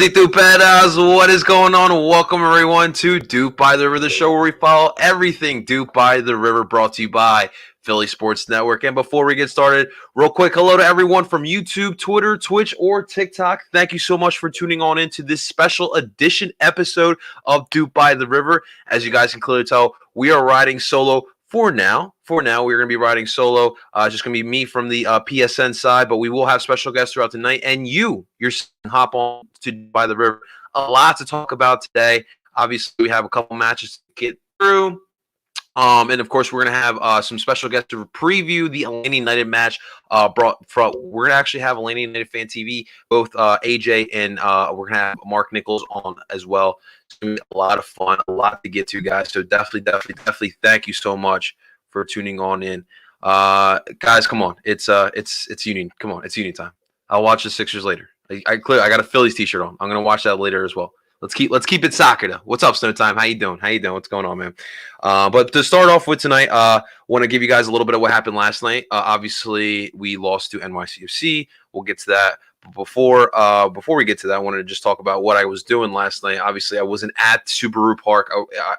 Fuzzy Tupedas, what is going on? Welcome everyone to Doop by the River, the show where we follow everything Doop by the River, brought to you by Philly Sports Network. And before we get started, real quick, hello to everyone from YouTube, Twitter, Twitch, or TikTok. Thank you so much for tuning on into this special edition episode of Doop by the River. As you guys can clearly tell, we are riding solo for now. We're going to be riding solo. It's just going to be me from the PSN side, but we will have special guests throughout the night. And you're hop on to By the River. A lot to talk about today. Obviously, we have a couple matches to get through. And of course, we're going to have some special guests to preview the Atlanta United match. We're going to actually have Atlanta United Fan TV, both AJ and we're going to have Mark Nichols on as well. It's going to be a lot of fun, a lot to get to, guys. So definitely thank you so much for tuning on in. Guys, come on. It's Union. Come on, it's Union time. I'll watch the Sixers later. I got a Phillies t-shirt on. I'm going to watch that later as well. Let's keep it soccer though. What's up, Snow Time? How you doing? What's going on, man? But to start off with tonight, want to give you guys a little bit of what happened last night. Obviously, we lost to NYCFC. We'll get to that. But before we get to that, I wanted to just talk about what I was doing last night. Obviously, I wasn't at Subaru Park.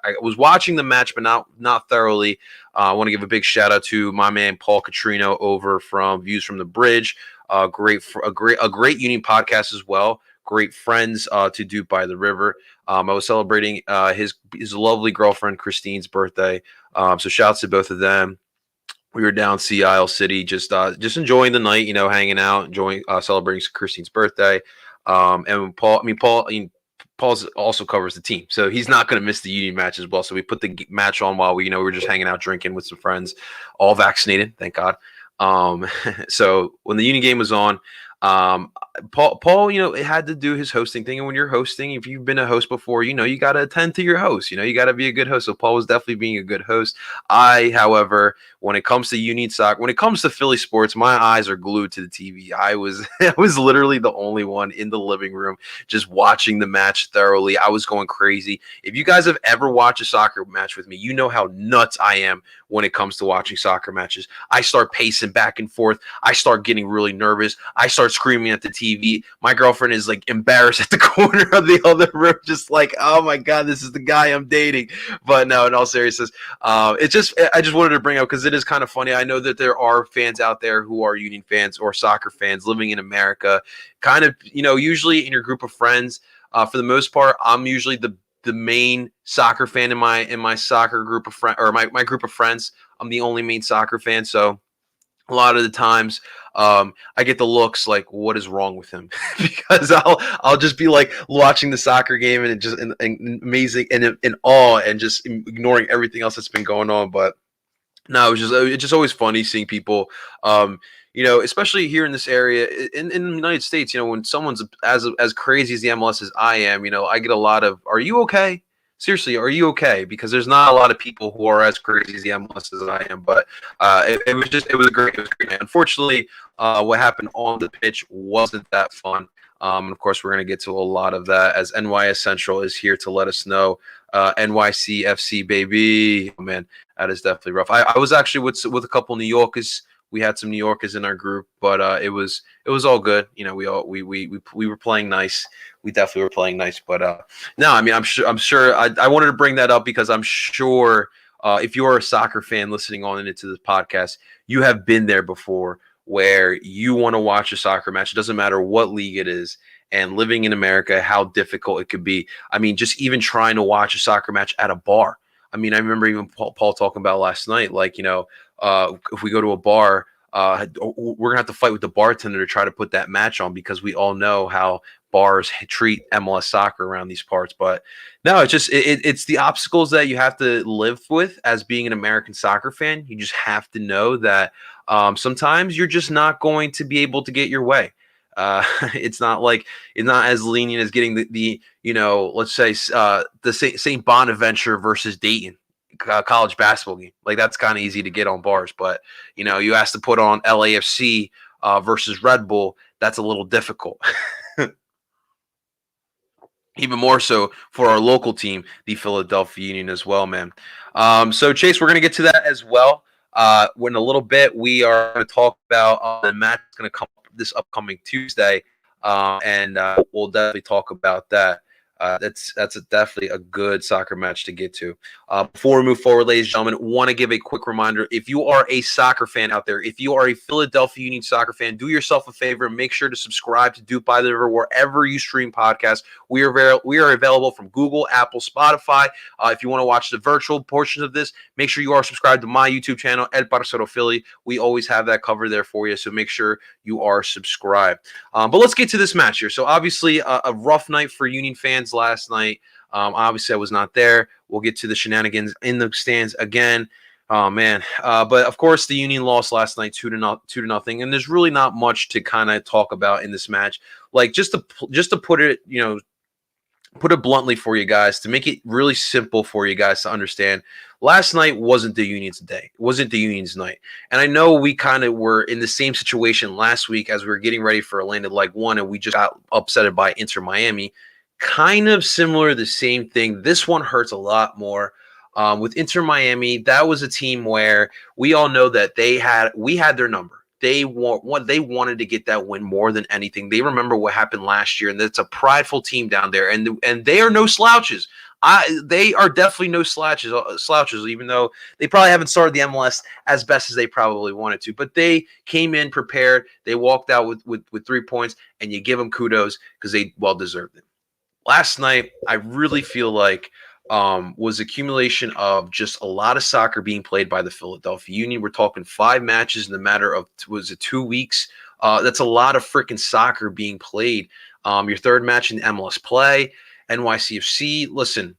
I was watching the match, but not thoroughly. I want to give a big shout out to my man Paul Catrino over from Views from the Bridge. A great Union podcast as well. Great friends to do by the river. I was celebrating his lovely girlfriend Christine's birthday. So shouts to both of them. We were down Sea Isle City, just enjoying the night, hanging out, enjoying celebrating Christine's birthday. And Paul's also covers the team, so he's not going to miss the Union match as well. So we put the match on while we were just hanging out, drinking with some friends, all vaccinated, thank God. So when the Union game was on, Paul, it had to do his hosting thing. And when you're hosting, if you've been a host before, you got to attend to your host. You got to be a good host. So Paul was definitely being a good host. However, when it comes to Union soccer, when it comes to Philly sports, my eyes are glued to the TV. I was literally the only one in the living room just watching the match thoroughly. I was going crazy. If you guys have ever watched a soccer match with me, you know how nuts I am when it comes to watching soccer matches. I start pacing back and forth. I start getting really nervous. I start screaming at the TV. My girlfriend is like embarrassed at the corner of the other room, just like, oh my God, this is the guy I'm dating. But no, in all seriousness, I just wanted to bring up because it is kind of funny. I know that there are fans out there who are Union fans or soccer fans living in America, kind of, usually in your group of friends. For the most part, I'm usually the main soccer fan in my soccer group of friends, or my group of friends. I'm the only main soccer fan, so a lot of the times I get the looks like, what is wrong with him? Because I'll just be like watching the soccer game and just and amazing and in awe and just ignoring everything else that's been going on. But no, it's just always funny seeing people, especially here in this area in the United States. When someone's as crazy as the MLS as I am, I get a lot of, "Are you okay? Seriously, are you okay?" Because there's not a lot of people who are as crazy as the MLS as I am. But it was great. Unfortunately, what happened on the pitch wasn't that fun. And of course, we're going to get to a lot of that as NYS Central is here to let us know. NYCFC, baby. Oh, man, that is definitely rough. I was actually with a couple New Yorkers. We had some New Yorkers in our group, but it was all good. We were playing nice. We definitely were playing nice. But no, I mean, I'm sure. I wanted to bring that up because I'm sure if you're a soccer fan listening on into this podcast, you have been there before, where you want to watch a soccer match. It doesn't matter what league it is. And living in America, how difficult it could be. I mean, just even trying to watch a soccer match at a bar. I mean, I remember even Paul talking about last night, like, if we go to a bar, we're going to have to fight with the bartender to try to put that match on because we all know how bars treat MLS soccer around these parts. But no, it's the obstacles that you have to live with as being an American soccer fan. You just have to know that sometimes you're just not going to be able to get your way. It's not as lenient as getting the let's say the St. Bonaventure versus Dayton college basketball game. Like, that's kind of easy to get on bars, but you ask to put on LAFC versus Red Bull, that's a little difficult. Even more so for our local team, the Philadelphia Union, as well, man. So Chase, we're going to get to that as well. In a little bit, we are going to talk about the match that's going to come this upcoming Tuesday. and we'll definitely talk about that. That's definitely a good soccer match to get to. Before we move forward, ladies and gentlemen, want to give a quick reminder. If you are a soccer fan out there, if you are a Philadelphia Union soccer fan, do yourself a favor and make sure to subscribe to Duke by the River wherever you stream podcasts. We are available from Google, Apple, Spotify. If you want to watch the virtual portions of this, make sure you are subscribed to my YouTube channel, El Parcero Philly. We always have that covered there for you, so make sure you are subscribed. But let's get to this match here. So obviously a rough night for Union fans last night. Obviously I was not there. We'll get to the shenanigans in the stands again. Oh man. But of course the Union lost last night 2-0, and there's really not much to kind of talk about in this match. Like just to put it, put it bluntly for you guys, to make it really simple for you guys to understand, last night wasn't the Union's day. It wasn't the Union's night. And I know we kind of were in the same situation last week as we were getting ready for Atlanta Leg 1, and we just got upset by Inter Miami. Kind of similar, the same thing. This one hurts a lot more. With Inter Miami, that was a team where we all know that we had their number. They wanted to get that win more than anything. They remember what happened last year, and it's a prideful team down there, and they are no slouches. They are definitely no slouches, even though they probably haven't started the MLS as best as they probably wanted to. But they came in prepared. They walked out with 3 points, and you give them kudos because they well deserved it. Last night, I really feel like was accumulation of just a lot of soccer being played by the Philadelphia Union. We're talking 5 matches in the matter of, was it 2 weeks? That's a lot of freaking soccer being played. Your third match in MLS play, NYCFC. Listen,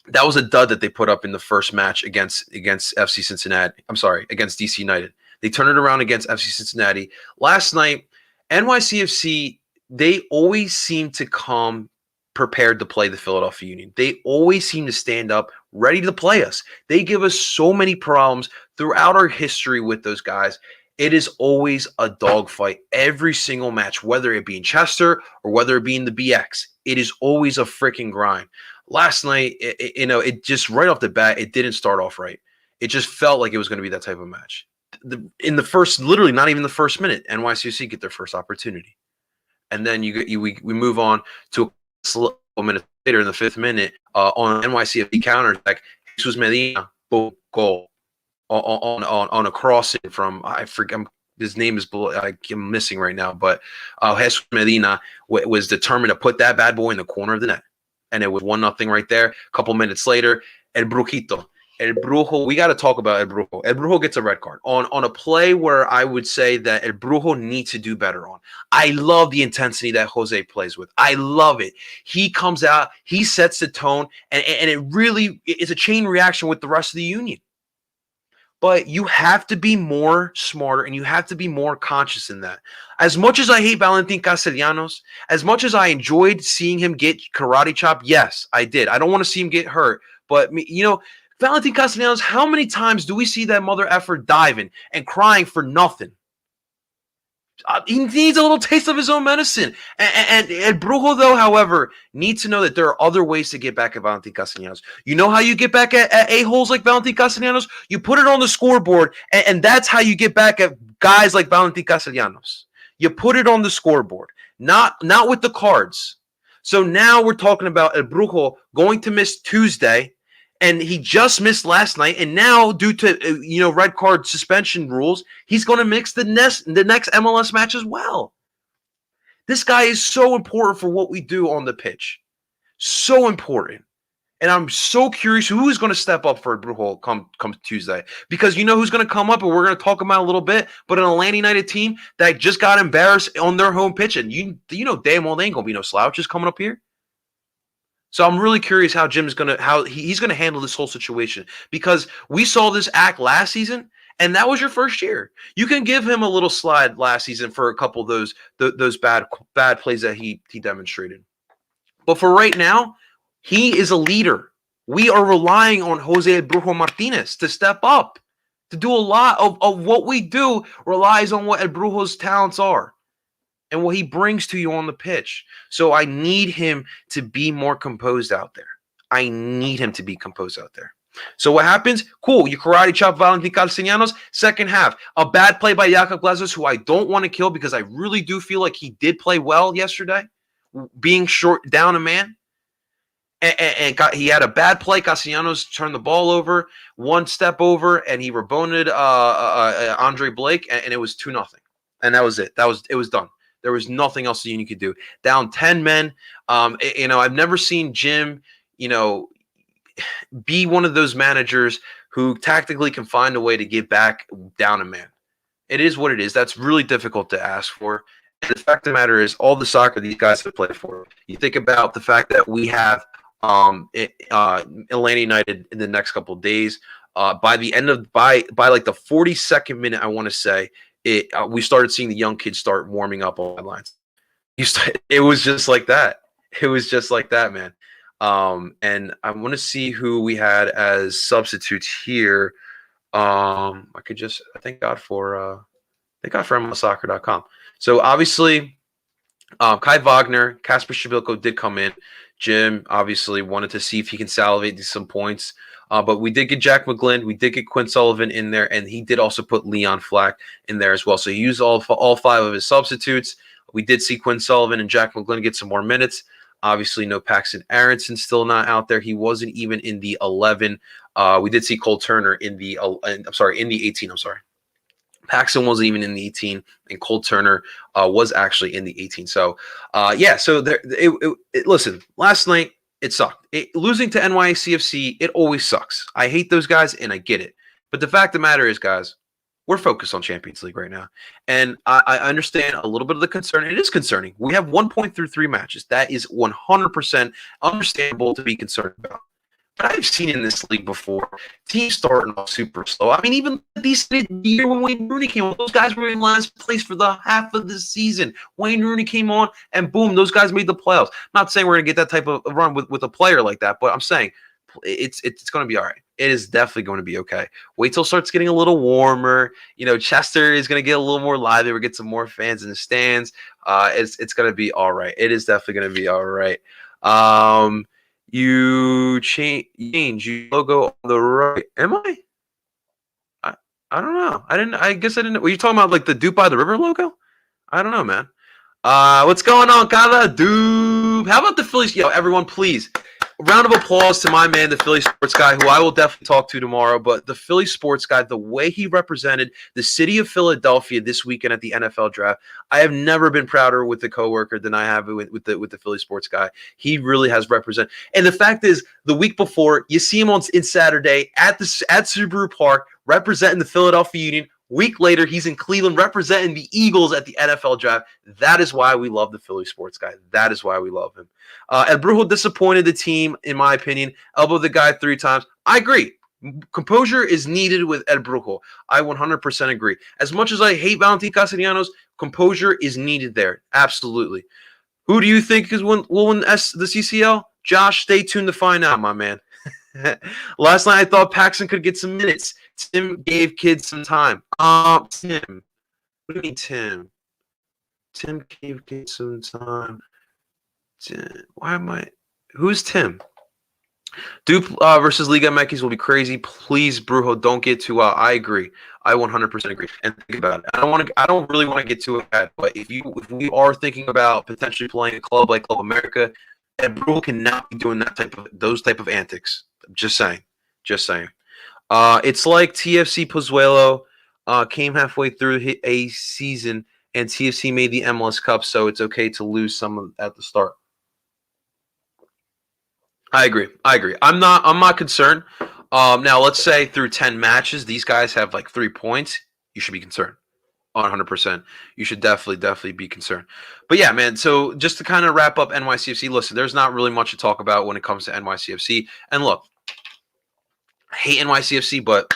that was a dud that they put up in the first match against FC Cincinnati. I'm sorry, against DC United. They turned it around against FC Cincinnati. Last night, NYCFC, they always seem to come prepared to play the Philadelphia Union. They always seem to stand up ready to play us. They give us so many problems throughout our history with those guys. It is always a dogfight every single match, whether it be in Chester or whether it be in the BX. It is always a freaking grind. Last night, it just right off the bat, it didn't start off right. It just felt like it was going to be that type of match. In the first, literally not even the first minute, NYCFC get their first opportunity. And then we move on to a minute later in the 5th minute on NYCFC counterattack. Jesus Medina, boom, goal on a crossing from, I forget, his name is I'm missing right now, but Jesus Medina was determined to put that bad boy in the corner of the net, and it was 1-0 right there. A couple minutes later, El Brujo, we got to talk about El Brujo. El Brujo gets a red card on a play where I would say that El Brujo needs to do better on. I love the intensity that Jose plays with. I love it. He comes out, he sets the tone, and it really is a chain reaction with the rest of the Union. But you have to be more smarter, and you have to be more conscious in that. As much as I hate Valentin Castellanos, as much as I enjoyed seeing him get karate chopped, yes, I did. I don't want to see him get hurt. But, Valentin Castellanos, how many times do we see that mother effer diving and crying for nothing? He needs a little taste of his own medicine. And Brujo, though, however, needs to know that there are other ways to get back at Valentin Castellanos. You know how you get back at a-holes like Valentin Castellanos? You put it on the scoreboard, and that's how you get back at guys like Valentin Castellanos. You put it on the scoreboard, not with the cards. So now we're talking about El Brujo going to miss Tuesday, and he just missed last night, and now due to red card suspension rules, he's going to mix the next MLS match as well. This guy is so important for what we do on the pitch, so important, and I'm so curious who is going to step up for Brujo come Tuesday, because you know who's going to come up, and we're going to talk about a little bit. But an Atlanta United team that just got embarrassed on their home pitch, and you know damn well they ain't going to be no slouches coming up here. So I'm really curious how Jim's how he's gonna handle this whole situation, because we saw this act last season, and that was your first year. You can give him a little slide last season for a couple of those bad plays that he demonstrated. But for right now, he is a leader. We are relying on Jose Brujo Martinez to step up, to do a lot of what we do relies on what El Brujo's talents are and what he brings to you on the pitch. So I need him to be more composed out there. I need him to be composed out there. So what happens? Cool. You karate chop Valentin Castellanos. Second half, a bad play by Jakob Glazos, who I don't want to kill because I really do feel like he did play well yesterday, being short down a man. He had a bad play. Castellanos turned the ball over, one step over, and he rebonded Andre Blake, and it was 2-0. And that was it. It was done. There was nothing else the Union could do. Down 10 men. I've never seen Jim, be one of those managers who tactically can find a way to get back down a man. It is what it is. That's really difficult to ask for. And the fact of the matter is, all the soccer these guys have played for. You think about the fact that we have Atlanta United in the next couple of days. By the end of by like the 42nd minute, I want to say we started seeing the young kids start warming up on lines. It was just like that. It was just like that, man. And I want to see who we had as substitutes here. Thank God for MLSsoccer.com. So obviously, Kai Wagner, Kasper Shabilko did come in. Jim obviously wanted to see if he can salivate some points. But we did get Jack McGlynn. We did get Quinn Sullivan in there, and he did also put Leon Flack in there as well. So he used all 5 of his substitutes. We did see Quinn Sullivan and Jack McGlynn get some more minutes. Obviously, no Paxton Aronson, still not out there. He wasn't even in the 11. We did see Cole Turner in the 18. I'm sorry. Paxton wasn't even in the 18, and Cole Turner was actually in the 18. So, So listen, last night it sucked. Losing to NYCFC, it always sucks. I hate those guys, and I get it. But the fact of the matter is, guys, we're focused on Champions League right now. And I understand a little bit of the concern. It is concerning. We have 1 point through 3 matches. That is 100% understandable to be concerned about. But I've seen in this league before, teams starting off super slow. I mean, even the year when Wayne Rooney came on, those guys were in last place for the half of the season. Wayne Rooney came on, and boom, those guys made the playoffs. Not saying we're going to get that type of run with a player like that, but I'm saying it's going to be all right. It is definitely going to be okay. Wait till it starts getting a little warmer. Chester is going to get a little more lively. We'll get some more fans in the stands. It's going to be all right. It is definitely going to be all right. You change your logo on the right. Am I? I don't know. I guess I didn't. Were you talking about like the DOOP by the River logo? I don't know, man. What's going on, Kala? DOOP. How about the Phillies? Yo, everyone, please. A round of applause to my man, the Philly sports guy, who I will definitely talk to tomorrow. But the Philly sports guy, the way he represented the city of Philadelphia this weekend at the NFL draft, I have never been prouder with the coworker than I have with the Philly sports guy. He really has represented. And the fact is, the week before, you see him in Saturday at Subaru Park representing the Philadelphia Union. Week later, he's in Cleveland representing the Eagles at the NFL draft. That is why we love the Philly sports guy. That is why we love him. El Brujo disappointed the team, in my opinion. Elbowed the guy 3 times. I agree. Composure is needed with El Brujo. I 100% agree. As much as I hate Valentin Castellanos, composure is needed there. Absolutely. Who do you think will win the CCL? Josh, stay tuned to find out, my man. Last night, I thought Paxton could get some minutes. Tim gave kids some time. Tim. What do you mean, Tim? Tim gave kids some time. Why am I? Who's Tim? DOOP versus Liga MX will be crazy. Please, Brujo, don't get too. I agree. I 100% agree. And think about it. I don't really want to get too bad. But if we are thinking about potentially playing a club like Club America, and Brujo cannot be doing those type of antics. Just saying. It's like TFC Pozuelo came halfway through a season, and TFC made the MLS Cup, so it's okay to lose some at the start. I agree. I'm not concerned. Now, let's say through 10 matches, these guys have like 3 points. You should be concerned. 100%. You should definitely be concerned. But yeah, man, so just to kind of wrap up NYCFC, listen, there's not really much to talk about when it comes to NYCFC. And look, I hate NYCFC, but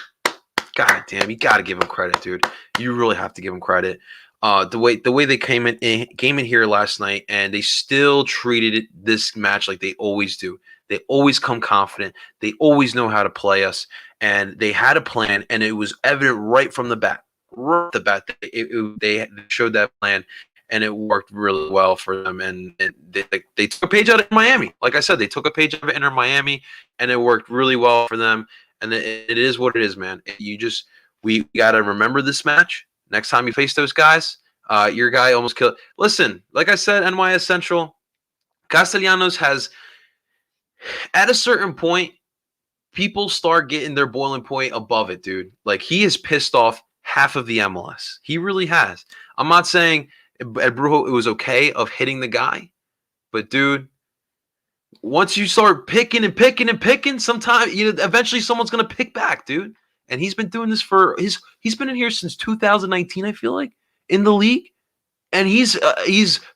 god damn, you got to give them credit, dude. You really have to give them credit. The way they came in here last night, and they still treated this match like they always do. They always come confident. They always know how to play us, and they had a plan, and it was evident right from the bat. They showed that plan, and it worked really well for them. And they took a page out of Miami. Like I said, they took a page out of Inter Miami, and it worked really well for them. and it is what it is, man. We got to remember this match. Next time you face those guys, your guy almost killed. Listen, like I said, NYS Central, Castellanos has, at a certain point, people start getting their boiling point above it, dude. Like, he has pissed off half of the MLS. He really has. I'm not saying at Brujo it was okay of hitting the guy, but dude, once you start picking and picking and picking, sometime eventually someone's gonna pick back, dude. And he's been doing this he's been in here since 2019, I feel like, in the league, and he's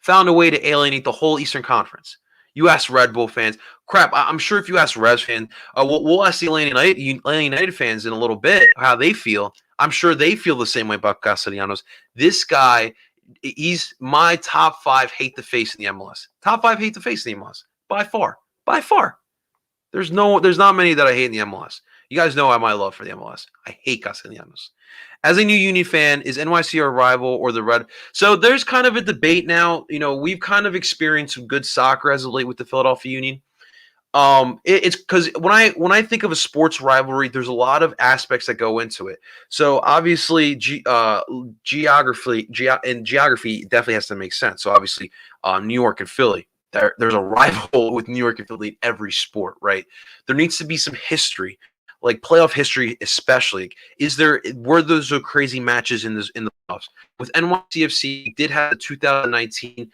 found a way to alienate the whole Eastern Conference. You ask Red Bull fans, crap. I'm sure if you ask Revs fans, we'll ask the Atlanta United fans in a little bit how they feel. I'm sure they feel the same way about Castellanos. This guy, he's my top 5 hate the face in the MLS. Top 5 hate the face in the MLS. By far. By far. There's not many that I hate in the MLS. You guys know my love for the MLS. I hate Castellanos. As a new Union fan, is NYC our rival or the Red? So there's kind of a debate now. We've kind of experienced some good soccer as of late with the Philadelphia Union. It's because when I think of a sports rivalry, there's a lot of aspects that go into it. So obviously, geography definitely has to make sense. So obviously, New York and Philly. There's a rival with New York and Philly in every sport, right? There needs to be some history, like playoff history, especially. Were those crazy matches in the playoffs? With NYCFC, did have the 2019.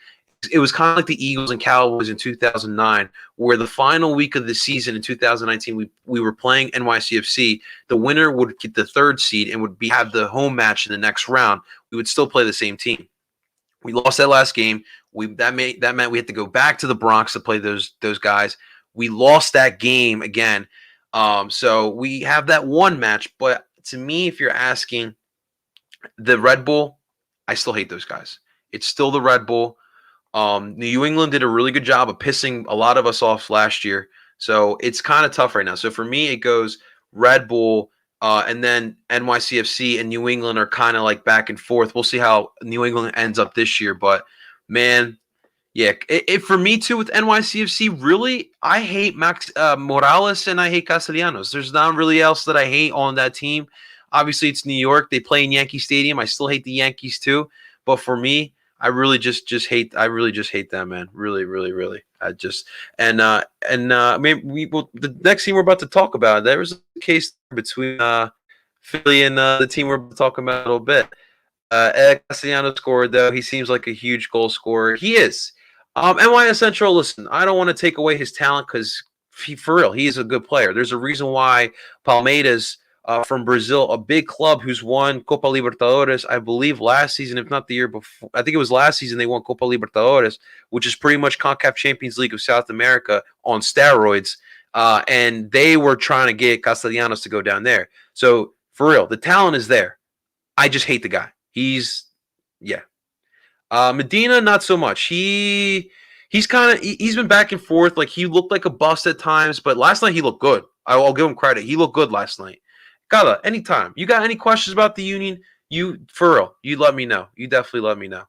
It was kind of like the Eagles and Cowboys in 2009, where the final week of the season in 2019, we were playing NYCFC. The winner would get the 3rd seed and would have the home match in the next round. We would still play the same team. We lost that last game. That meant we had to go back to the Bronx to play those guys. We lost that game again. So we have that one match. But to me, if you're asking the Red Bull, I still hate those guys. It's still the Red Bull. New England did a really good job of pissing a lot of us off last year. So it's kind of tough right now. So for me, it goes Red Bull, and then NYCFC and New England are kind of like back and forth. We'll see how New England ends up this year. But, man, yeah, for me too with NYCFC, really, I hate Max Morales and I hate Castellanos. There's not really else that I hate on that team. Obviously, it's New York. They play in Yankee Stadium. I still hate the Yankees too. But for me, I really just hate them, man. Really, really, really. The next team we're about to talk about, there was a case between Philly and the team we're talking about a little bit. Ed Castellanos scored, though. He seems like a huge goal scorer. He is. NYS Central, listen, I don't want to take away his talent because, for real, he is a good player. There's a reason why Palmeiras from Brazil, a big club who's won Copa Libertadores, I believe last season, if not the year before. I think it was last season they won Copa Libertadores, which is pretty much CONCACAF Champions League of South America on steroids. And they were trying to get Castellanos to go down there. So, for real, the talent is there. I just hate the guy. Medina, not so much. He's been back and forth. Like, he looked like a bust at times, but last night he looked good. I'll give him credit. He looked good last night. Gala, anytime. You got any questions about the Union? For real, you let me know. You definitely let me know.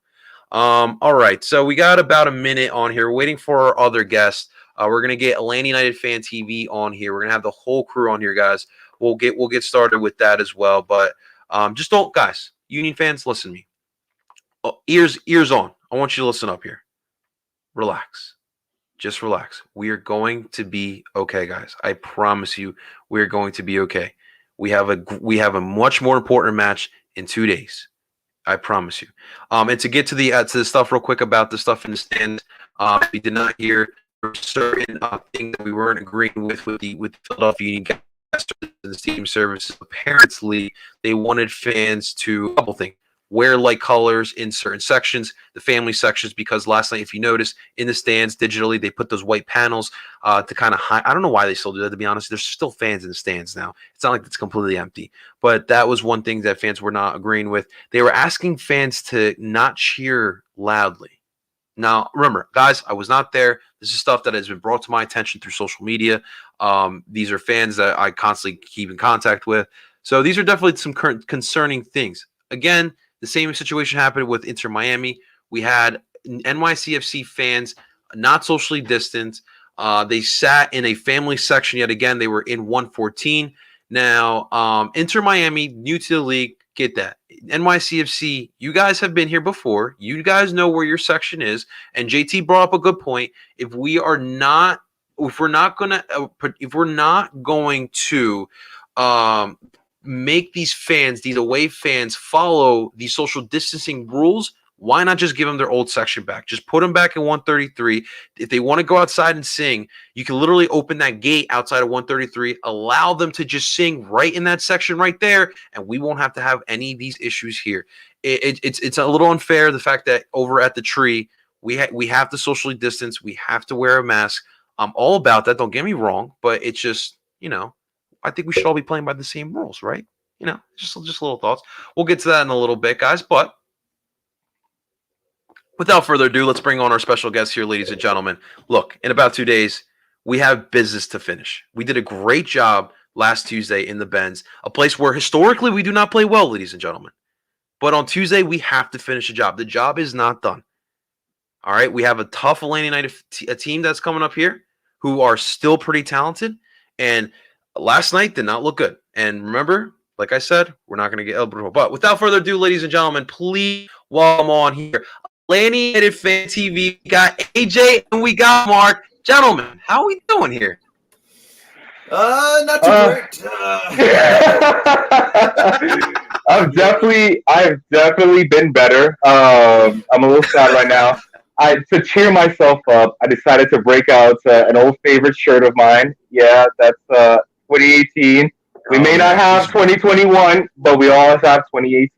All right, so we got about a minute on here. We're waiting for our other guests. We're gonna get Atlanta United Fan TV on here. We're gonna have the whole crew on here, guys. We'll get started with that as well. But just don't, guys. Union fans, listen to me. Ears on. I want you to listen up here. Relax. Just relax. We are going to be okay, guys. I promise you, we are going to be okay. We have a much more important match in 2 days. I promise you. And to get to the stuff real quick about the stuff in the stands, we did not hear certain things that we weren't agreeing with the Philadelphia Union guys in the stadium services. Apparently, they wanted fans to a couple things. Wear light colors in certain sections, the family sections, because last night, if you notice, in the stands digitally, they put those white panels to kind of hide. I don't know why they still do that, to be honest. There's still fans in the stands now. It's not like it's completely empty. But that was one thing that fans were not agreeing with. They were asking fans to not cheer loudly. Now, remember, guys, I was not there. This is stuff that has been brought to my attention through social media. These are fans that I constantly keep in contact with. So these are definitely some concerning things. Again, the same situation happened with Inter Miami. We had NYCFC fans not socially distant. They sat in a family section yet again. They were in 114. Now, Inter Miami, new to the league, get that. NYCFC, you guys have been here before. You guys know where your section is. And JT brought up a good point. If we're not going to make these fans, these away fans, follow the social distancing rules, why not just give them their old section back? Just put them back in 133. If they want to go outside and sing, you can literally open that gate outside of 133, allow them to just sing right in that section right there, and we won't have to have any of these issues here. It's a little unfair, the fact that over at the tree, we have to socially distance. We have to wear a mask. I'm all about that. Don't get me wrong, but it's just, I think we should all be playing by the same rules, right? Just little thoughts. We'll get to that in a little bit, guys, but without further ado, let's bring on our special guest here, ladies and gentlemen. Look, in about 2 days, we have business to finish. We did a great job last Tuesday in the Benz, a place where historically we do not play well, ladies and gentlemen. But on Tuesday, we have to finish the job. The job is not done. All right, we have a tough Atlanta United team that's coming up here who are still pretty talented. And last night did not look good. And remember, like I said, we're not going to get elbowed. But without further ado, ladies and gentlemen, please welcome on here Atlanta United Fan TV. We got AJ and we got Mark. Gentlemen, how are we doing here? Not too great. I've definitely been better. I'm a little sad right now. To cheer myself up, I decided to break out an old favorite shirt of mine. Yeah, that's 2018. We may not have 2021, but we all have 2018.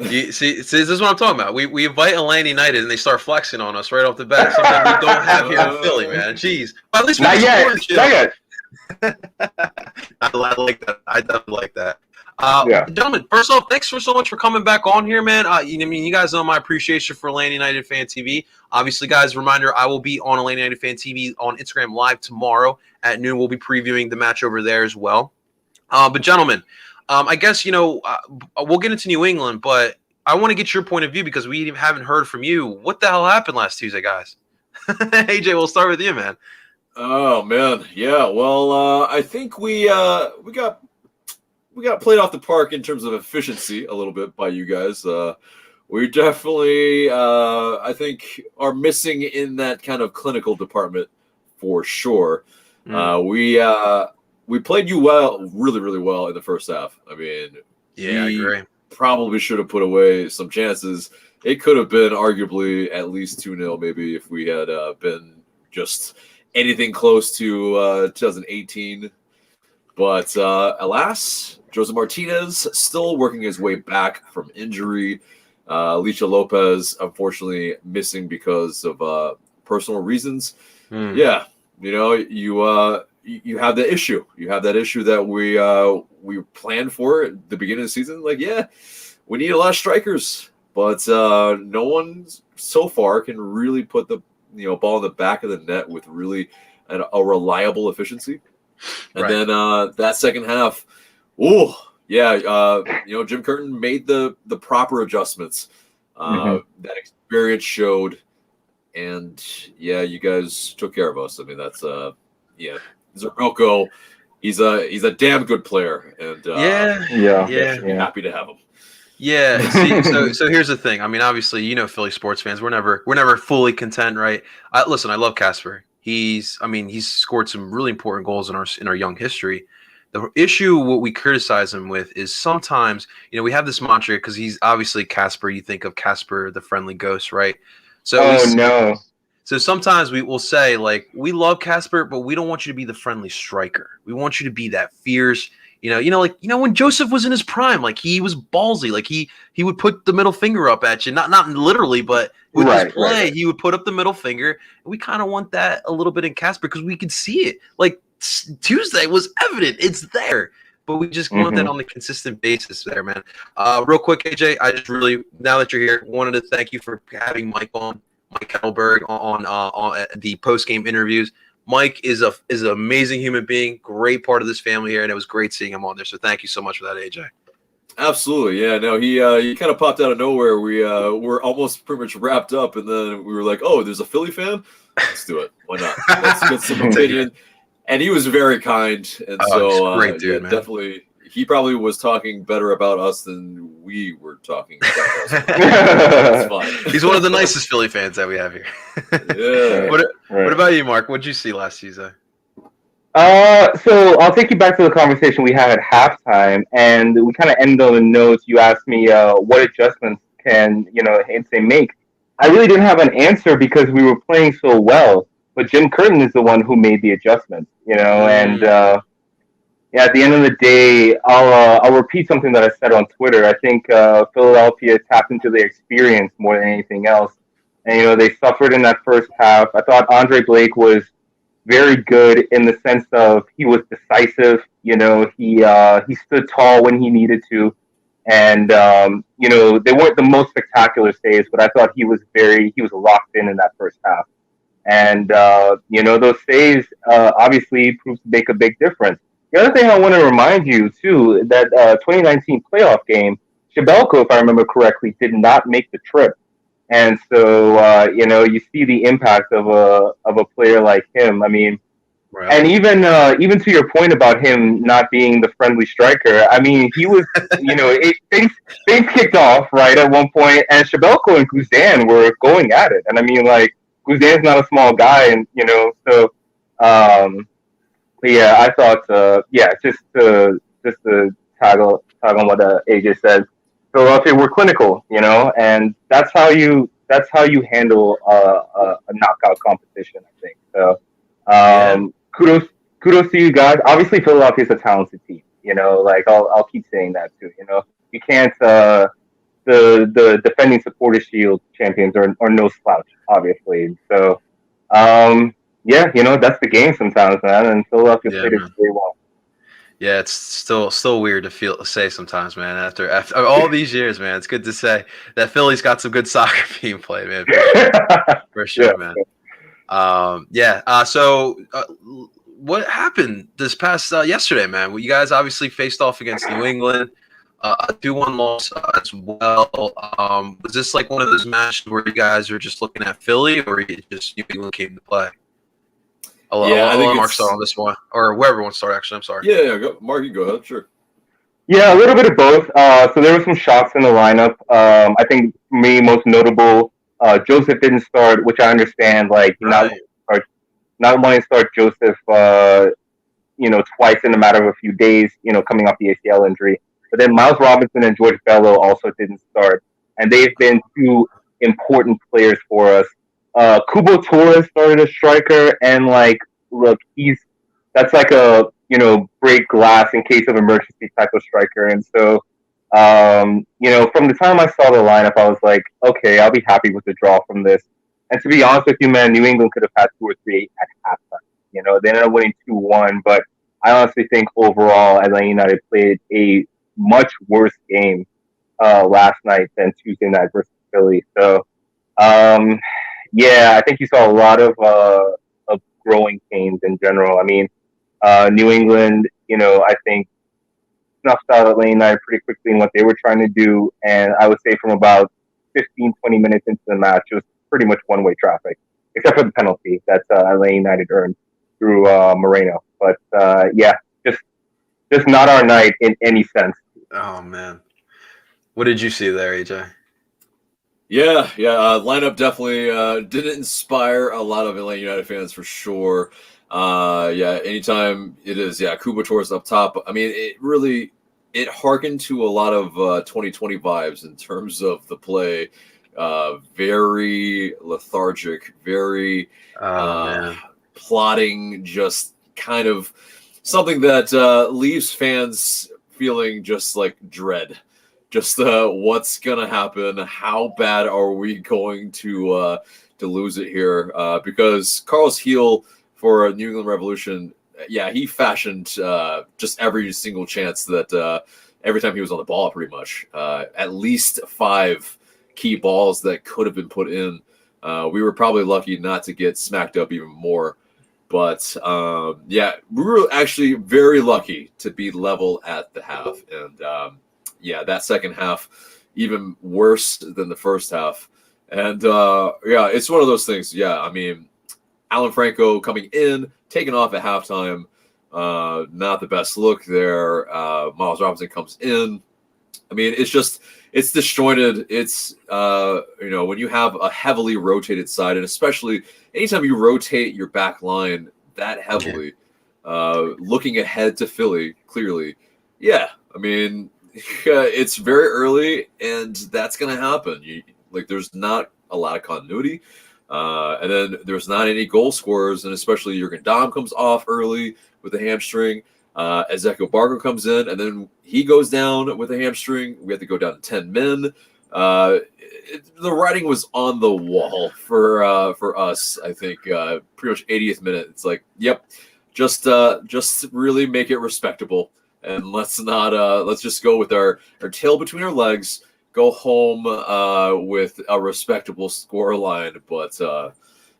See, this is what I'm talking about. We invite Atlanta United and they start flexing on us right off the bat. Something we don't have here in Philly, man. Jeez. But at least not yet. I like that. I definitely like that. Yeah. Gentlemen, first off, thanks so much for coming back on here, man. You guys know my appreciation for Atlanta United Fan TV. Obviously, guys, reminder, I will be on Atlanta United Fan TV on Instagram Live tomorrow at noon. We'll be previewing the match over there as well. But gentlemen, I guess, we'll get into New England, but I want to get your point of view because we haven't heard from you. What the hell happened last Tuesday, guys? AJ, we'll start with you, man. Oh man, yeah. Well, I think we got played off the park in terms of efficiency a little bit by you guys. We definitely, I think, are missing in that kind of clinical department for sure. We played you well, really, really well in the first half. I mean, yeah, I agree. Probably should have put away some chances. It could have been arguably at least 2-0 maybe if we had been just anything close to 2018. But alas, Jose Martinez still working his way back from injury. Alicia Lopez, unfortunately, missing because of personal reasons. Yeah, you have the issue. You have that issue that we planned for at the beginning of the season. Like, yeah, we need a lot of strikers, but no one so far can really put the ball in the back of the net with really a reliable efficiency. And then that second half, Jim Curtin made the proper adjustments. That experience showed, and you guys took care of us. I mean, that's Zaroko, he's a damn good player, and happy to have him. Yeah. See, so here's the thing. I mean, obviously, Philly sports fans, we're never fully content, right? Listen, I love Casper. He's scored some really important goals in our young history. The issue, what we criticize him with, is sometimes, we have this mantra because he's obviously Casper. You think of Casper, the friendly ghost, right? So no. So sometimes we will say, like, we love Casper, but we don't want you to be the friendly striker. We want you to be that fierce, when Joseph was in his prime, like, he was ballsy, like he would put the middle finger up at you, not literally, but with his play, he would put up the middle finger. And we kind of want that a little bit in Casper because we could see it. Like, Tuesday was evident; it's there, but we just want that on a consistent basis, there, man. Real quick, AJ, I just really, now that you're here, wanted to thank you for having Mike Kettelberg on the post-game interviews. Mike is an amazing human being, great part of this family here, and it was great seeing him on there. So thank you so much for that, AJ. Absolutely, yeah. No, he kind of popped out of nowhere. We were almost pretty much wrapped up, and then we were like, "Oh, there's a Philly fan. Let's do it. Why not? Let's get some opinion." And he was very kind, and so great dude, man. definitely, he probably was talking better about us than we were talking about us. It's fine. He's one of the nicest Philly fans that we have here. Yeah. What about you, Mark? What did you see last season? So I'll take you back to the conversation we had at halftime, and we kind of ended on the notes. You asked me what adjustments can Insane make. I really didn't have an answer because we were playing so well. But Jim Curtin is the one who made the adjustments, and yeah, at the end of the day, I'll repeat something that I said on Twitter. I think Philadelphia tapped into their experience more than anything else, and they suffered in that first half. I thought Andre Blake was very good in the sense of he was decisive. He stood tall when he needed to, and they weren't the most spectacular saves, but I thought he was locked in that first half. And those saves obviously proved to make a big difference. The other thing I want to remind you too, that 2019 playoff game, Shabelko, if I remember correctly, did not make the trip. And so, you see the impact of a player like him. I mean, right. And even to your point about him not being the friendly striker, I mean, he was, things kicked off right at one point, and Shabelko and Guzan were going at it. And I mean, like, Guzan's not a small guy, and so. But yeah, I thought, just to tag on what AJ said. Philadelphia were clinical, and that's how you handle a knockout competition, I think. So, kudos to you guys. Obviously, Philadelphia is a talented team. Like I'll keep saying that too. You can't. The defending Supporters Shield champions are no slouch, obviously. So, that's the game sometimes, man. And Philadelphia played it very well. Yeah, it's still weird to say sometimes, man. After all these years, man, it's good to say that Philly's got some good soccer team play, man. For sure, man. So, what happened this past yesterday, man? Well, you guys obviously faced off against New England, a 2-1 loss as well. Was this like one of those matches where you guys were just looking at Philly, or New England came to play? I think Mark start on this one, or whoever wants to start. Actually, I'm sorry. Yeah, go, Mark, you go ahead. Sure. Yeah, a little bit of both. So there were some shocks in the lineup. I think for me, most notable, Joseph didn't start, which I understand. Like not wanting to start Joseph, twice in a matter of a few days. Coming off the ACL injury. But then Miles Robinson and George Bello also didn't start, and they've been two important players for us. Kubo Torres started as striker, and look, that's like a break glass in case of emergency type of striker. And so, from the time I saw the lineup, I was like, okay, I'll be happy with the draw from this. And to be honest with you, man, New England could have had 2 or 3 at halftime. They ended up winning 2-1, but I honestly think overall, Atlanta United played a much worse game last night than Tuesday night versus Philly. So. I think you saw a lot of growing pains in general. I mean, New England, I think snuffed out Atlanta United pretty quickly in what they were trying to do. And I would say from about 15, 20 minutes into the match, it was pretty much one-way traffic, except for the penalty that Atlanta United earned through Moreno. But, just not our night in any sense. Oh, man. What did you see there, AJ? Yeah. Lineup definitely didn't inspire a lot of Atlanta United fans for sure. Anytime it is, Kubo Torres up top. I mean, it harkened to a lot of 2020 vibes in terms of the play. Very lethargic, very plotting, just kind of something that leaves fans feeling just like dread. Just what's gonna happen? How bad are we going to lose it here? Because Carlos Heel for New England Revolution, he fashioned just every single chance that every time he was on the ball, pretty much at least 5 key balls that could have been put in. We were probably lucky not to get smacked up even more, but we were actually very lucky to be level at the half, and that second half even worse than the first half. And it's one of those things. I mean, Alan Franco coming in, taken off at halftime. Not the best look there. Miles Robinson comes in. I mean, it's disjointed. It's when you have a heavily rotated side, and especially anytime you rotate your back line that heavily, looking ahead to Philly, clearly, yeah. I mean, it's very early, and that's going to happen. There's not a lot of continuity, and then there's not any goal scorers, and especially Jurgen Damm comes off early with a hamstring. Ezekiel Barco comes in, and then he goes down with a hamstring. We have to go down to 10 men. The writing was on the wall for us. I think pretty much 80th minute. It's like, yep, just really make it respectable, and let's just go with our tail between our legs, go home with a respectable score line. But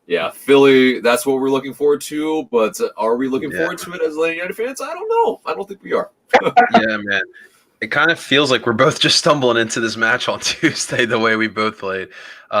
yeah, Philly, that's what we're looking forward to. But are we looking forward to it as Atlanta United fans? I don't know. I don't think we are. Yeah, man. It kind of feels like we're both just stumbling into this match on Tuesday, the way we both played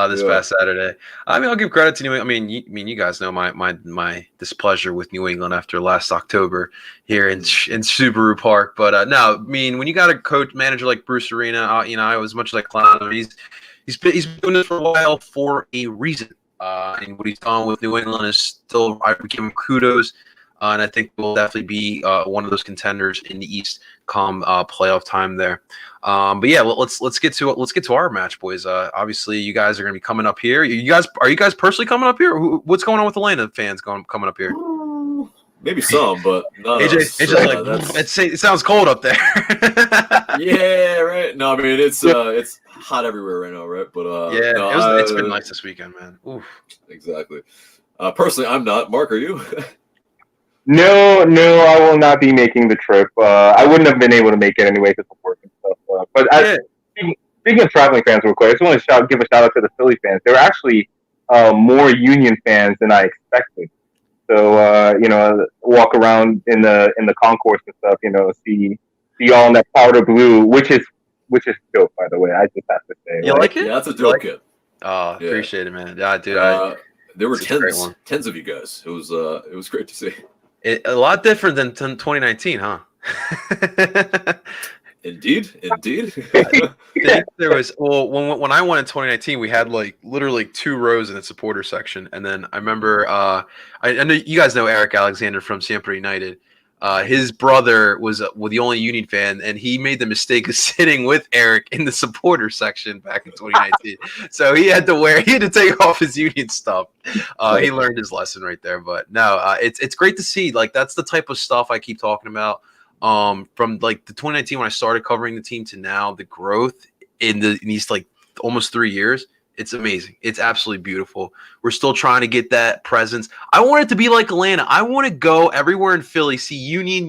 this past Saturday. I mean, I'll give credit to New England. You guys know my displeasure with New England after last October here in Subaru Park. But no, I mean, when you got a coach manager like Bruce Arena, I was much like Clown. He's been doing this for a while for a reason. And what he's done with New England is still, I give him kudos. And I think we'll definitely be one of those contenders in the East come playoff time there. But yeah, let's get to our match, boys. Obviously, you guys are going to be coming up here. Are you guys personally coming up here? What's going on with Atlanta fans coming up here? Maybe some, but not us. AJ's it sounds cold up there. Yeah, right. No, I mean it's hot everywhere right now, right? But it's been nice this weekend, man. Oof. Exactly. Personally, I'm not. Mark, are you? No, I will not be making the trip. I wouldn't have been able to make it anyway because of work and stuff. Speaking of traveling fans, real quick, I just want to give a shout out to the Philly fans. There were actually more Union fans than I expected. So walk around in the concourse and stuff. See all in that powder blue, which is dope, by the way. I just have to say. You like it? Yeah, that's a dope kit. Oh, appreciate it, man. Yeah, dude. There were tens of you guys. It was great to see. A lot different than 2019, huh? Indeed. I think there was when I went in 2019, we had literally 2 rows in the supporter section, and then I remember I know you guys know Eric Alexander from Siempre United. His brother was the only Union fan, and he made the mistake of sitting with Eric in the supporter section back in 2019. So he had to take off his Union stuff. He learned his lesson right there. But no, it's great to see. That's the type of stuff I keep talking about. From the 2019 when I started covering the team to now, the growth in these almost 3 years. It's amazing. It's absolutely beautiful. We're still trying to get that presence. I want it to be like Atlanta. I want to go everywhere in Philly, see Union.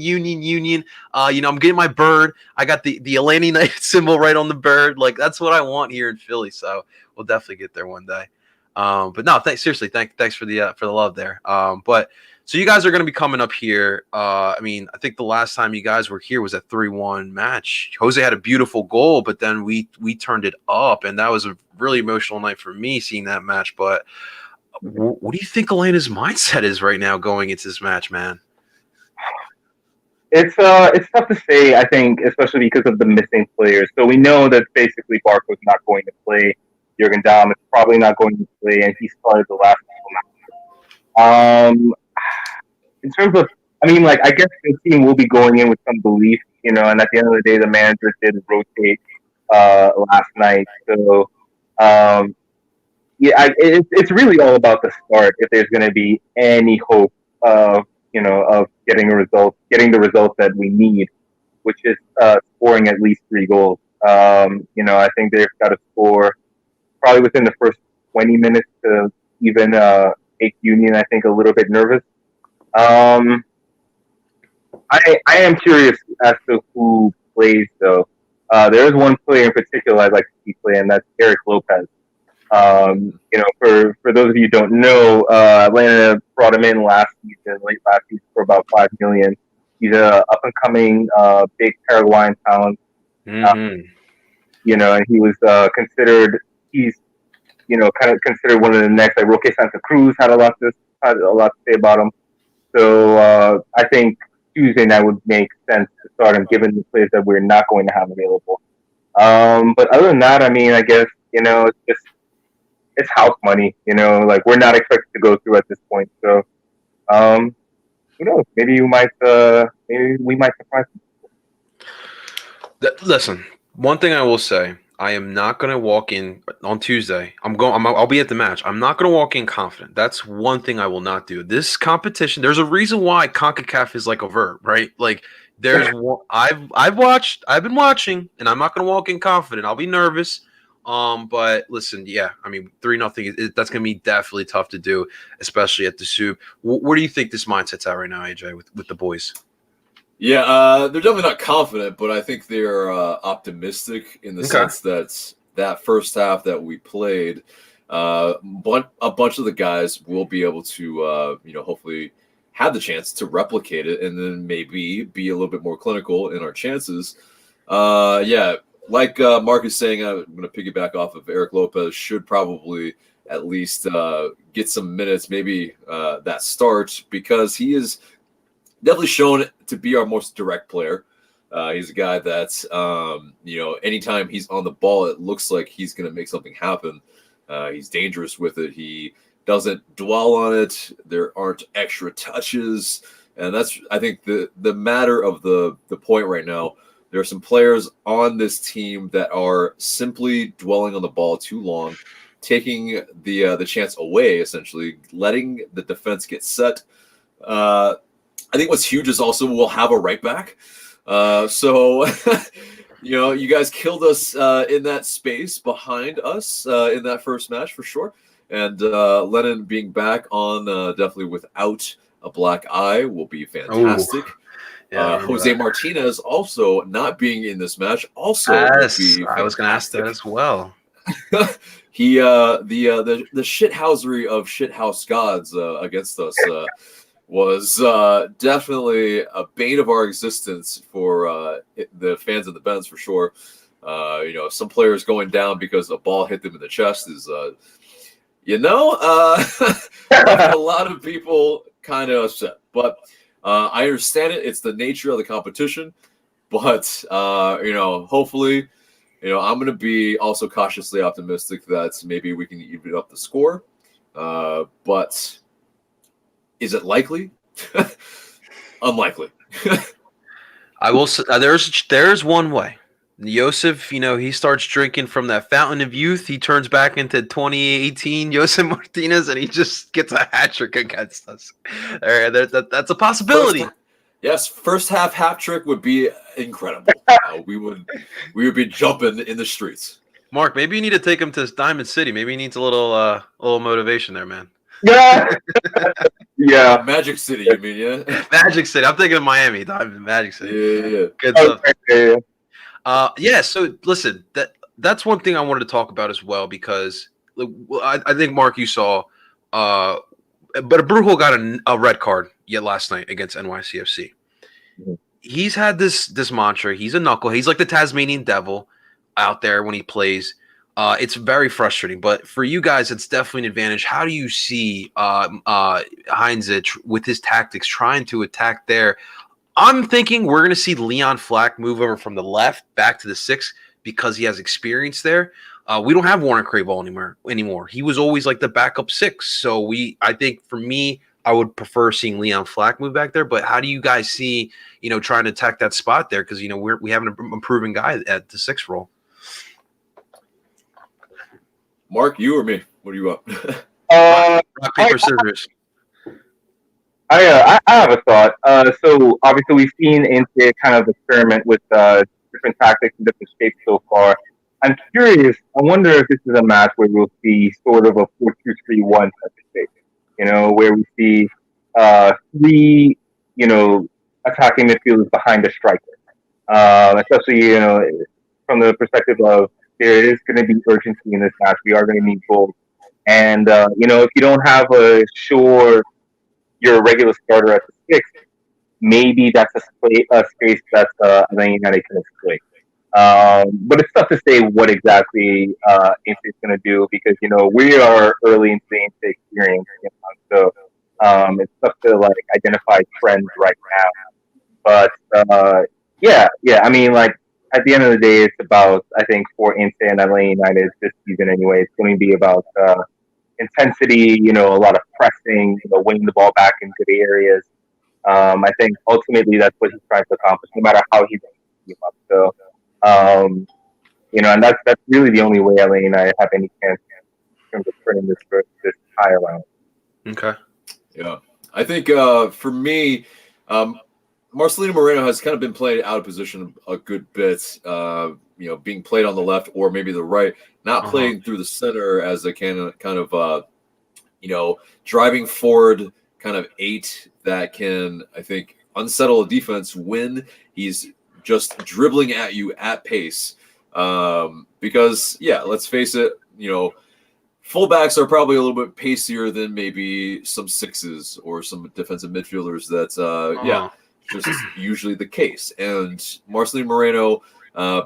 I'm getting my bird. I got the Atlanta United symbol right on the bird. That's what I want here in Philly. So we'll definitely get there one day. But no, seriously, thanks for the love there. But so you guys are going to be coming up here. I think the last time you guys were here was a 3-1 match. Jose had a beautiful goal, but then we turned it up, and that was a really emotional night for me seeing that match. But what do you think Elena's mindset is right now going into this match, man? It's tough to say, I think, especially because of the missing players. So we know that basically Barco's not going to play. Jurgen Damm is probably not going to play, and he started the last couple matches. In terms of, I guess the team will be going in with some belief, and at the end of the day, the manager did rotate last night. So, it's really all about the start. If there's going to be any hope of getting the results that we need, which is scoring at least 3 goals. I think they've got to score probably within the first 20 minutes to even make Union, I think, a little bit nervous. I am curious as to who plays, though. There is one player in particular I'd like to see play, and that's Eric Lopez. For those of you who don't know, Atlanta brought him in late last season for about $5 million. He's a up and coming big Paraguayan talent. Mm-hmm. And he was considered. He's kind of considered one of the next. Roque Santa Cruz had a lot to say about him. So I think Tuesday night would make sense to start him, given the players that we're not going to have available. But other than that, I mean, I guess it's house money. Like we're not expected to go through at this point. So um, who knows? Maybe we might surprise them. Listen, one thing I will say, I am not going to walk in on Tuesday. I'll be at the match. I'm not going to walk in confident. That's one thing I will not do. This competition, there's a reason why CONCACAF is like a verb, right? Like I've been watching, and I'm not going to walk in confident. I'll be nervous. But listen, yeah, I mean, 3-0, that's going to be definitely tough to do, especially at the Soup. Where do you think this mindset's at right now, AJ, with the boys? Yeah, they're definitely not confident, but I think they're optimistic in the sense that first half that we played, a bunch of the guys will be able to, hopefully have the chance to replicate it and then maybe be a little bit more clinical in our chances. Like Mark is saying, I'm going to piggyback off of Eric Lopez, should probably at least get some minutes, maybe that start, because he is definitely shown to be our most direct player. He's a guy that's, anytime he's on the ball, it looks like he's going to make something happen. He's dangerous with it. He doesn't dwell on it. There aren't extra touches. And that's, I think, the matter of the point right now. There are some players on this team that are simply dwelling on the ball too long, taking the chance away, essentially, letting the defense get set. I think what's huge is also we'll have a right back. So, you guys killed us in that space behind us in that first match for sure. And Lennon being back on definitely without a black eye will be fantastic. Ooh. Yeah, Jose Martinez also not being in this match also would be fantastic. I was going to ask that as well. He the shithousery of shithouse gods against us was definitely a bane of our existence for the fans of the Bens for sure. Some players going down because a ball hit them in the chest is left a lot of people kind of upset, but. I understand it. It's the nature of the competition, but hopefully, I'm going to be also cautiously optimistic that maybe we can even up the score. But is it likely? Unlikely. I will say there's one way. Josef, he starts drinking from that fountain of youth. He turns back into 2018 Josef Martinez, and he just gets a hat trick against us. That's a possibility. First half hat trick would be incredible. We would be jumping in the streets. Mark, maybe you need to take him to Diamond City. Maybe he needs a little motivation there, man. Yeah. Yeah. Magic City, you mean? Yeah. Magic City. I'm thinking of Miami. Magic City. Yeah. Good stuff. So listen, that's one thing I wanted to talk about as well, because I think, Mark, you saw, but Brujo got a red card yet last night against NYCFC. Mm-hmm. He's had this mantra. He's a knuckle. He's like the Tasmanian devil out there when he plays. It's very frustrating, but for you guys, it's definitely an advantage. How do you see Heinz with his tactics trying to attack there? I'm thinking we're going to see Leon Flack move over from the left back to the 6 because he has experience there. We don't have Warren Crable anymore. He was always like the backup 6. So I think for me, I would prefer seeing Leon Flack move back there. But how do you guys see, trying to attack that spot there? Because, we have an improving guy at the 6 role. Mark, you or me? What do you want? Rock, paper, scissors. I have a thought. So obviously we've seen Inter kind of experiment with different tactics and different shapes so far. I'm curious. I wonder if this is a match where we'll see sort of a 4-2-3-1 type of shape. Where we see 3, attacking midfielders behind the striker. Especially, from the perspective of there is going to be urgency in this match. We are going to need goals, and if you don't have a sure your regular starter at the 6, maybe that's a space that's Atlanta United can exploit. But it's tough to say what exactly Inter is going to do because we are early into the Inter experience, so It's tough to like identify trends right now. But I mean, like at the end of the day, it's about I think for Inter and Atlanta United this season anyway, it's going to be about intensity. You know, a lot of pressing. You know, winning the ball back in good areas. I think ultimately that's what he's trying to accomplish, no matter how he's team up. So, you know, and that's really the only way Atlanta United have any chance in terms of turning this tie around. Okay. Yeah, I think for me, Marcelino Moreno has kind of been played out of position a good bit. You know, being played on the left or maybe the right, not playing through the center as a kind of you know, driving forward kind of 8 that can, I think, unsettle a defense when he's just dribbling at you at pace. Because yeah, let's face it, you know, fullbacks are probably a little bit pacier than maybe some 6s or some defensive midfielders. That's just usually the case. And Marcelino Moreno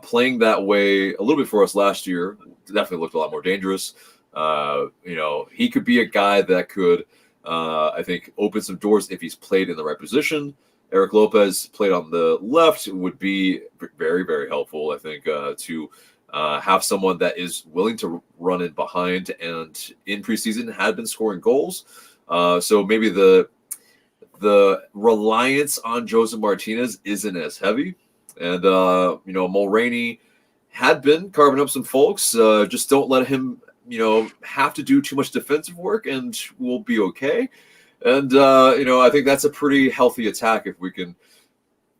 playing that way a little bit for us last year definitely looked a lot more dangerous. You know, he could be a guy that could, I think, open some doors if he's played in the right position. Eric Lopez played on the left would be very, very helpful, I think, to have someone that is willing to run in behind and in preseason had been scoring goals. So maybe the reliance on Joseph Martinez isn't as heavy. And, you know, Mulroney had been carving up some folks. Just don't let him, you know, have to do too much defensive work and we'll be okay. And, you know, I think that's a pretty healthy attack if we can,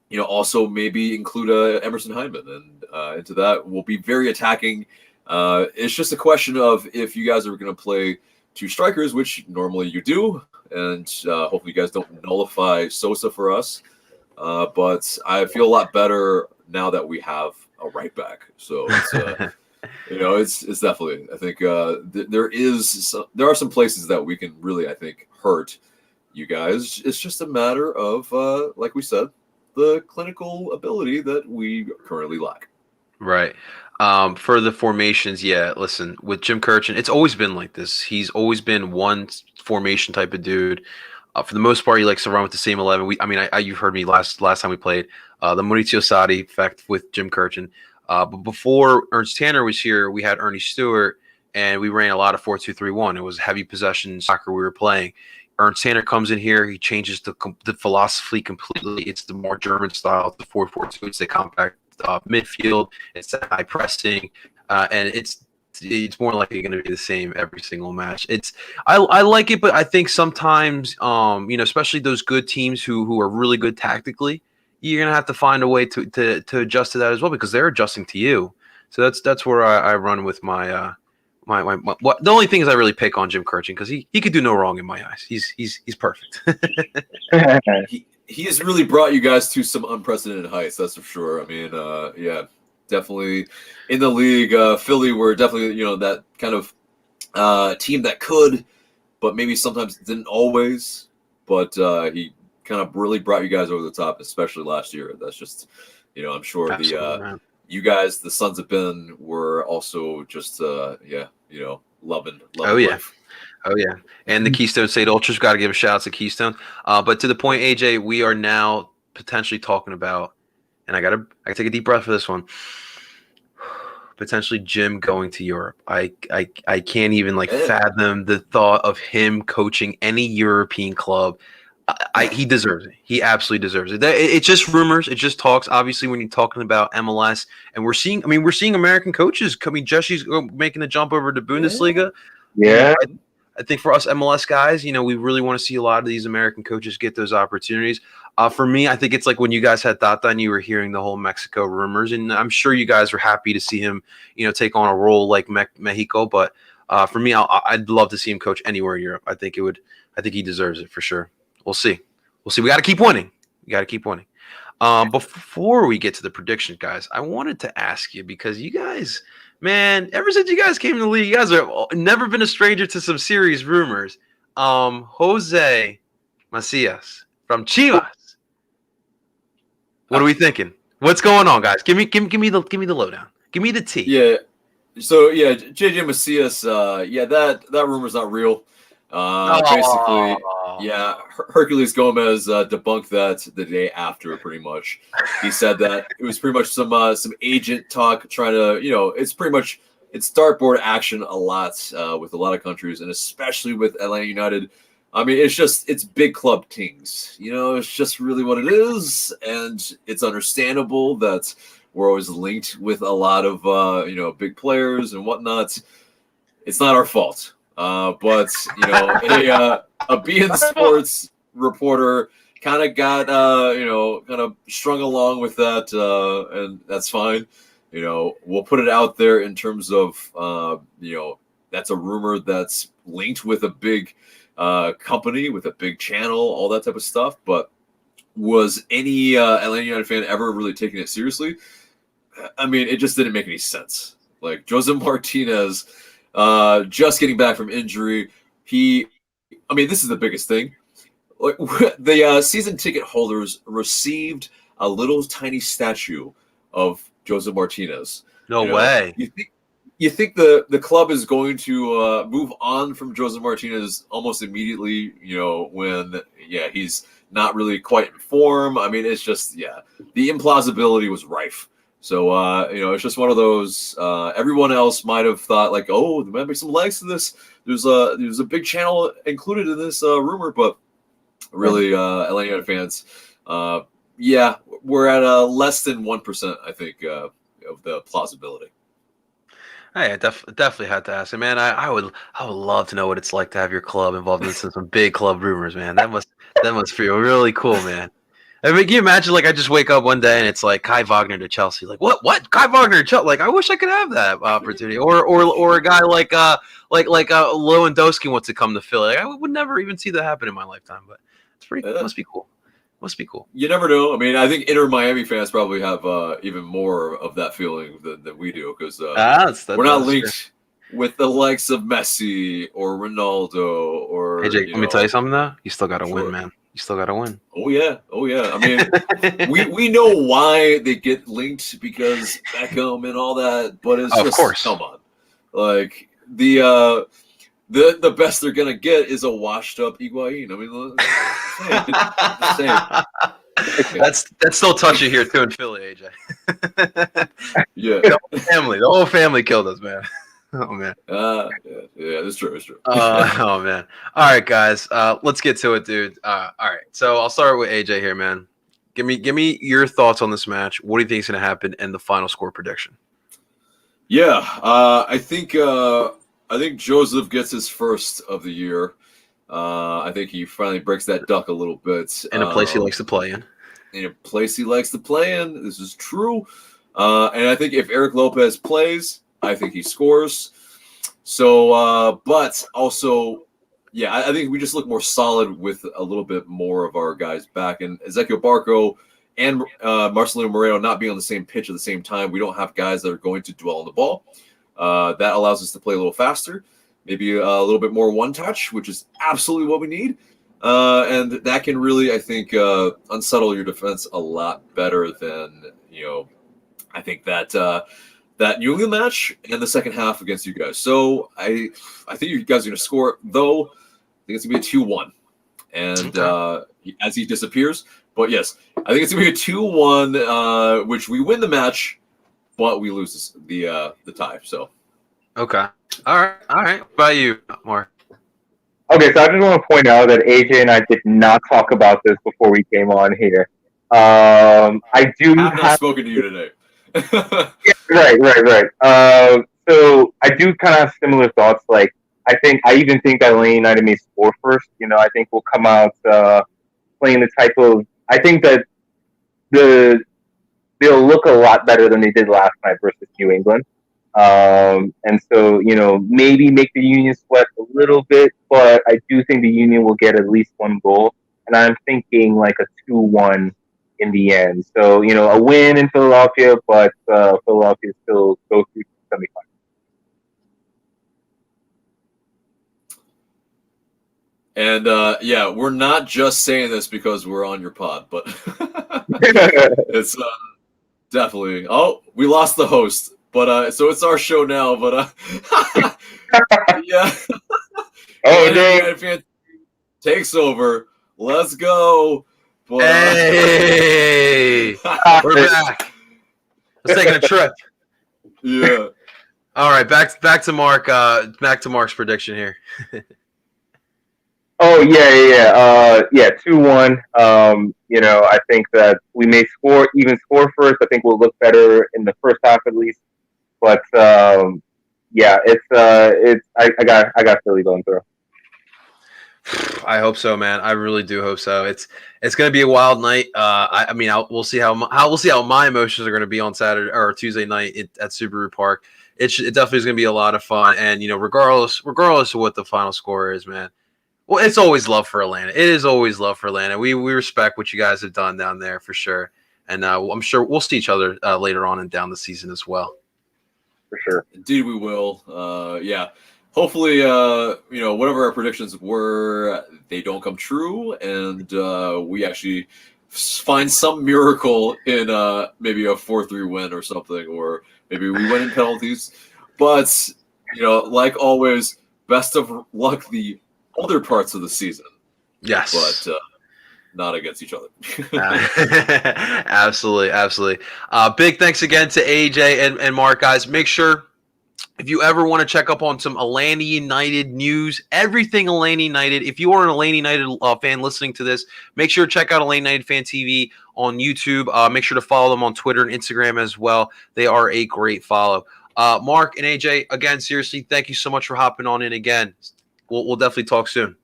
you know, also maybe include Emerson Hyndman. And into that, we'll be very attacking. It's just a question of if you guys are going to play 2 strikers, which normally you do. And hopefully you guys don't nullify Sosa for us. But I feel a lot better now that we have a right back. So it's, you know, it's definitely, I think there are some places that we can really, I think, hurt you guys. It's just a matter of, like we said, the clinical ability that we currently lack. Right. For the formations, yeah, listen, with Jim Kirchin, it's always been like this. He's always been one formation type of dude. For the most part, he likes to run with the same 11. You've heard me last time we played the Maurizio Sarri effect with Jim Kirchin. But before Ernst Tanner was here, we had Ernie Stewart, and we ran a lot of 4-2-3-1. It was heavy possession soccer we were playing. Ernst Tanner comes in here. He changes the philosophy completely. It's the more German style. It's the 4-4-2. It's the compact midfield. It's the high pressing, and it's more likely going to be the same every single match. I like it, but I think sometimes, you know, especially those good teams who are really good tactically, you're gonna have to find a way to adjust to that as well because they're adjusting to you. So that's where I run with my the only thing is I really pick on Jim Kirchin because he could do no wrong in my eyes. He's perfect. He has really brought you guys to some unprecedented heights. That's for sure. I mean, yeah, definitely in the league, Philly were definitely, you know, that kind of team that could, but maybe sometimes didn't always. But he kind of really brought you guys over the top, especially last year. That's just, you know, I'm sure you guys, the Sons of Ben, were also just, yeah, you know, loving life. Oh yeah, and the Keystone State Ultras, got to give a shout out to Keystone. But to the point, AJ, we are now potentially talking about, and I gotta take a deep breath for this one. Potentially Jim going to Europe. I can't even fathom the thought of him coaching any European club. He deserves it. He absolutely deserves it. It's just rumors. It's just talks. Obviously, when you're talking about MLS, and we're seeing American coaches. Jesse's making the jump over to Bundesliga. Yeah. I think for us MLS guys, you know, we really want to see a lot of these American coaches get those opportunities. For me, I think it's like when you guys had Tata and you were hearing the whole Mexico rumors, and I'm sure you guys were happy to see him, you know, take on a role like Mexico. But for me, I'd love to see him coach anywhere in Europe. I think he deserves it for sure. We'll see. We got to keep winning. Before we get to the predictions, guys, I wanted to ask you because you guys, man, ever since you guys came in the league, you guys have never been a stranger to some serious rumors. Jose Macias from Chivas. What are we thinking? What's going on, guys? Give me the lowdown. Give me the tea. Yeah. So yeah, JJ Macias. Yeah, that rumor's not real. Basically, Oh. yeah, Hercules Gomez debunked that the day after. Pretty much, he said that it was pretty much some agent talk, trying to, it's dartboard action a lot with a lot of countries, and especially with Atlanta United. I mean, it's big club things. It's just really what it is, and it's understandable that we're always linked with a lot of big players and whatnot. It's not our fault. But a BN Sports reporter kind of got kind of strung along with that, and that's fine. We'll put it out there in terms of that's a rumor that's linked with a big company, with a big channel, all that type of stuff. But was any Atlanta United fan ever really taking it seriously? I mean, it just didn't make any sense. Like Jose Martinez. Just getting back from injury. This is the biggest thing. The season ticket holders received a little tiny statue of Jose Martinez. No way. You think the club is going to move on from Jose Martinez almost immediately, when he's not really quite in form. I mean, it's just, the implausibility was rife. So, it's just one of those, everyone else might have thought like, oh, there might be some legs to this. There's a big channel included in this rumor, but really, Atlanta United fans, we're at less than 1%, I think, of the plausibility. Hey, I definitely had to ask. And man, I would love to know what it's like to have your club involved in some big club rumors, man. That must feel really cool, man. I mean, can you imagine, like, I just wake up one day and it's like Kai Wagner to Chelsea. Like, what? Kai Wagner to Chelsea? Like, I wish I could have that opportunity. Or a guy like Lewandowski wants to come to Philly. Like, I would never even see that happen in my lifetime. But it's must be cool. Must be cool. You never know. I mean, I think Inter Miami fans probably have even more of that feeling than we do, because we're not linked with the likes of Messi or Ronaldo or. AJ, let me tell you something though. You still got to win, man. You still got to win. Oh yeah. I mean, we know why they get linked, because Beckham and all that, but it's just, of course, come on, like the best they're gonna get is a washed up Higuain. I mean, that's still touchy here too in Philly, AJ. Yeah, the whole family killed us, man. Oh man. Yeah, that's true. Oh man. All right, guys. Let's get to it, dude. All right. So I'll start with AJ here, man. Give me your thoughts on this match. What do you think is going to happen, and the final score prediction? Yeah, I think Joseph gets his first of the year. I think he finally breaks that duck a little bit. In a place he likes to play in. In a place he likes to play in. This is true. And I think if Eric Lopez plays, I think he scores. So, but also, I think we just look more solid with a little bit more of our guys back. And Ezequiel Barco and Marcelino Moreno not being on the same pitch at the same time, we don't have guys that are going to dwell on the ball. That allows us to play a little faster, maybe a little bit more one-touch, which is absolutely what we need. And that can really, I think, unsettle your defense a lot better than, I think that New England match and the second half against you guys. So I think you guys are going to score, though. I think it's going to be a 2-1. And as he disappears. But yes, I think it's going to be a 2-1, which we win the match, but we lose the tie. So. Okay. All right. What about you, Mark? Okay, so I just want to point out that AJ and I did not talk about this before we came on here. I have not spoken to you today. Yeah, right. So I do kind of have similar thoughts. Like, I even think that Atlanta United may score first. I think we'll come out playing the type of. I think that they'll look a lot better than they did last night versus New England. And so, maybe make the Union sweat a little bit, but I do think the Union will get at least one goal. And I'm thinking like a 2-1 in the end. So, a win in Philadelphia, but Philadelphia still go through the semifinals. And we're not just saying this because we're on your pod, but it's definitely. Oh, we lost the host, but so it's our show now. But yeah, Oh, Atlanta dang. United fan takes over. Let's go. But, Hey, we're back. Let's take a trip. Yeah. All right, back to Mark. Back to Mark's prediction here. Oh yeah. 2-1. I think that we may score first. I think we'll look better in the first half at least. But I got Philly going through. I hope so, man. I really do hope so. It's going to be a wild night. We'll see how my emotions are going to be on Saturday or Tuesday night at Subaru Park. It definitely is going to be a lot of fun. And regardless of what the final score is, man. Well, it's always love for Atlanta. It is always love for Atlanta. We respect what you guys have done down there for sure. And I'm sure we'll see each other later on and down the season as well. For sure. Indeed, we will. Yeah. Hopefully, whatever our predictions were, they don't come true, and we actually find some miracle in maybe a 4-3 win or something, or maybe we win in penalties. But, like always, best of luck the other parts of the season. Yes. But not against each other. Absolutely. Big thanks again to AJ and Mark, guys. Make sure, if you ever want to check up on some Atlanta United news, everything Atlanta United, if you are an Atlanta United fan listening to this, make sure to check out Atlanta United Fan TV on YouTube. Make sure to follow them on Twitter and Instagram as well. They are a great follow. Mark and AJ, again, seriously, thank you so much for hopping on in again. We'll definitely talk soon.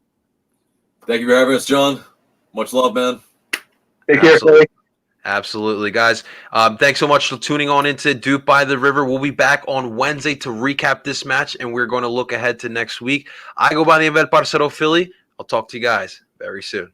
Thank you for having us, John. Much love, man. Take care, Philly. Absolutely, guys. Thanks so much for tuning on into Dupe by the River. We'll be back on Wednesday to recap this match, and we're going to look ahead to next week. I go by the name of Parcero Philly. I'll talk to you guys very soon.